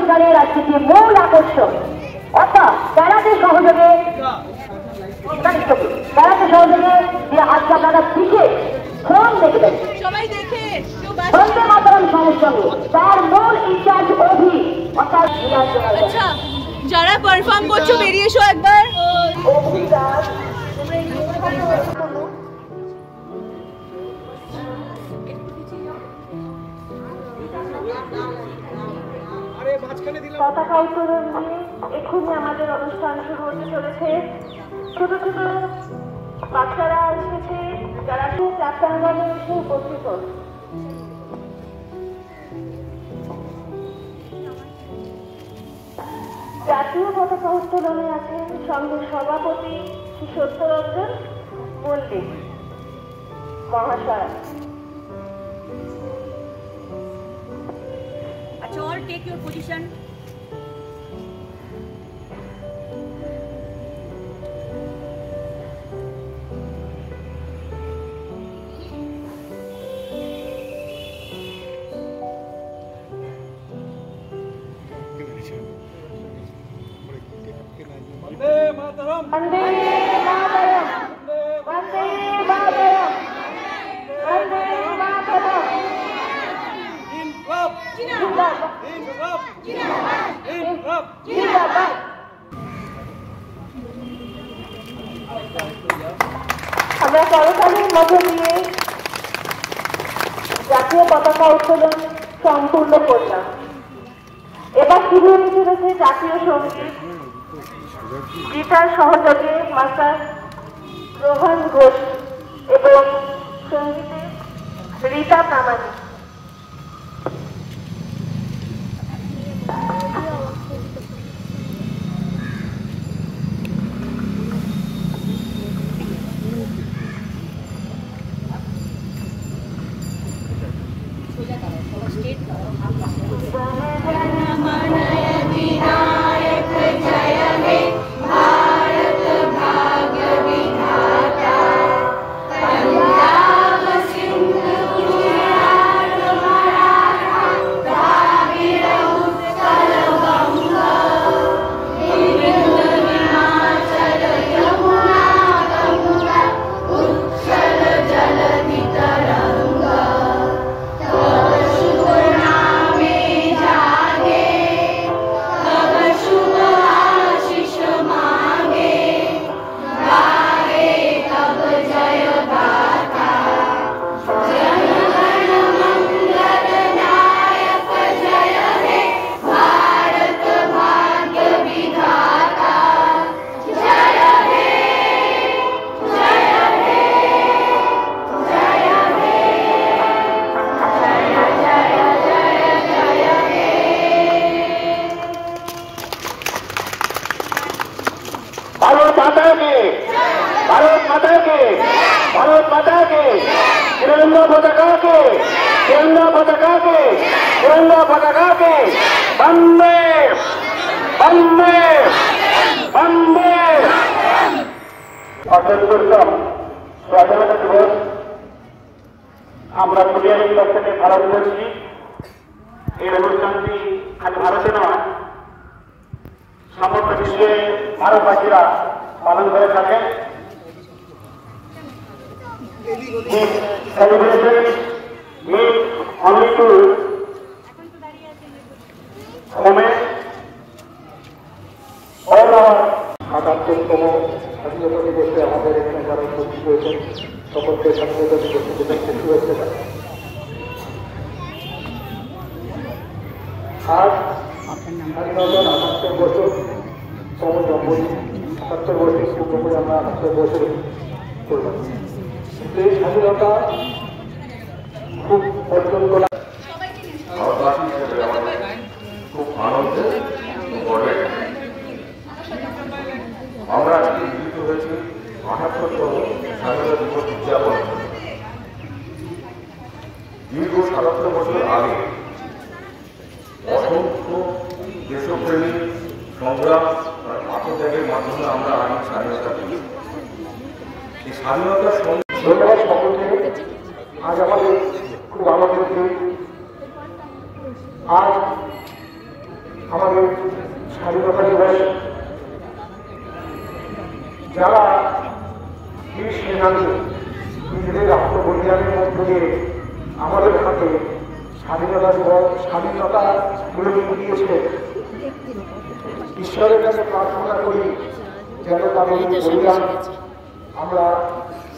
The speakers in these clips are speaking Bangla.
অনুষ্ঠানের আজকে যে মূল আকর্ষণ অর্থাৎ ক্যারাটে সহযোগে যে আজকে আপনারা শিখে ফোন দেখবেন বন্দে মাতরম সংস্করণে তার মূল ইনচার্জ অভি অর্থাৎ যারা পারফর্ম করছো বেরিয়ে এসো একবার। পতাকা উত্তোলন নিয়ে এক্ষুনি আমাদের অনুষ্ঠান শুরু হতে চলেছে। ছোট ছোট বাচ্চারা এসেছে, যারা প্রাক্তনগণে এসে উপস্থিত। জাতীয় পতাকা উত্তোলনে আছেন সংঘের সভাপতি শ্রী সত্যরঞ্জন মল্লিক মহাশয়। আচ্ছা, all take your position. Vande Mataram, Vande Mataram, Vande Mataram, Vande Mataram. इनकलाब जिंदाबाद, इनकलाब जिंदाबाद, इनकलाब। जिंदाबाद। আমরা করতালির মধ্য দিয়ে জাতীয় পতাকা উত্তোলন সম্পূর্ণ করলাম। এবার শুরু হতে চলেছে জাতীয় সঙ্গীত। গীতার সহযোগে মাস্টার রোহন ঘোষ এবং সঙ্গীতে রীতা প্রামাণিক। भारत माता के भारत माता के तिरंगा पताका के तिरंगा पताका के तिरंगा पताका के वंदे वंदे वंदे। অত্যন্তম স্বাধীনতা দিবস আমরা পুলিয়ারির পক্ষ থেকে পালন করছি। এই অনুষ্ঠানটি খালি ভারতে নয়, সমগ্র বিশ্বে ভারতবাসীরা পালন করে থাকেন। This celebration means only to comment all our ৭৭তম স্বাধীনতা দিবসে আমাদের এখানে যারা উপস্থিত হয়েছেন সকলকে স্বাধীনতা দিবসের শুভেচ্ছা জানাই। আজ স্বাধীনতার ৭৮ বছর সমজম্বরী ৭৭ বছর পূর্ণ আমরা ৭৮ বছর করলাম। এই স্বাধীনতা খুব অর্জন করা খুব আনন্দের আমরা আজকে মিলিত হয়েছি ৭৮তম স্বাধীনতা দিবস উদযাপন। দীর্ঘ ৭৭ বছর আগে অসংখ্য দেশপ্রেমী সংগ্রাম আত্মত্যাগের মাধ্যমে আমরা আজ স্বাধীনতা পেয়েছি। এই স্বাধীনতার ধন্যবাদ সকলকে। আজ আমাদের খুব আনন্দের দিন। আজ আমাদের স্বাধীনতা দিবস যারা বীর সেনানী নিজেদের আত্মবলিদানের মধ্য দিয়ে আমাদের হাতে স্বাধীনতা দিবস স্বাধীনতা তুলে দিয়েছে, ঈশ্বরের কাছে প্রার্থনা করি যেন তাদের বলিদান আমরা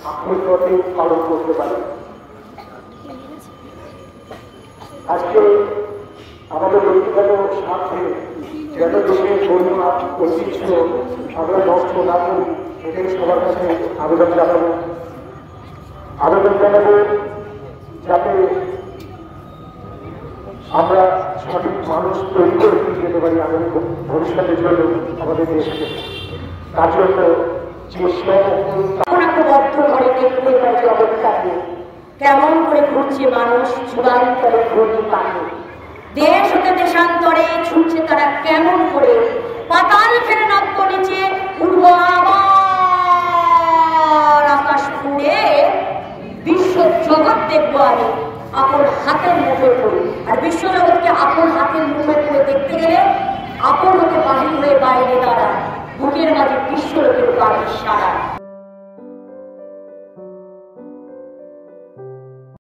আক্ষরিক অর্থে পালন করতে পারি। আজকে আমাদের ব্যক্তিগত স্বার্থে যেন দেশের ধর্মীয় ঐতিহ্য আমরা নষ্ট না করি, এটাই সবার কাছে আবেদন জানাবো যাতে আমরা সঠিক মানুষ তৈরি করে যেতে পারি আমাদের ভবিষ্যতের জন্য আমাদের দেশকে। তার জন্য অবস্থাকে কেমন করে ঘুরছে মানুষ যুগান্তরে ঘুরতে পারে, দেশ হতে দেশান্তরে ছুটছে তারা কেমন করে, পাতাল ফেরে নাব্য নিচে উঠবো আবার আকাশ পুড়ে, বিশ্ব জগৎ দেখবো আমি আপন হাতের মুঠোয় করে। আর বিশ্বজগৎকে আপন হাতের মুঠোয় করে দেখতে গেলে আপন হতে বাহির হয়ে বাইরে দাঁড়ায়, বুকের মাঝে বিশ্বলোকের বাড়ির সারা।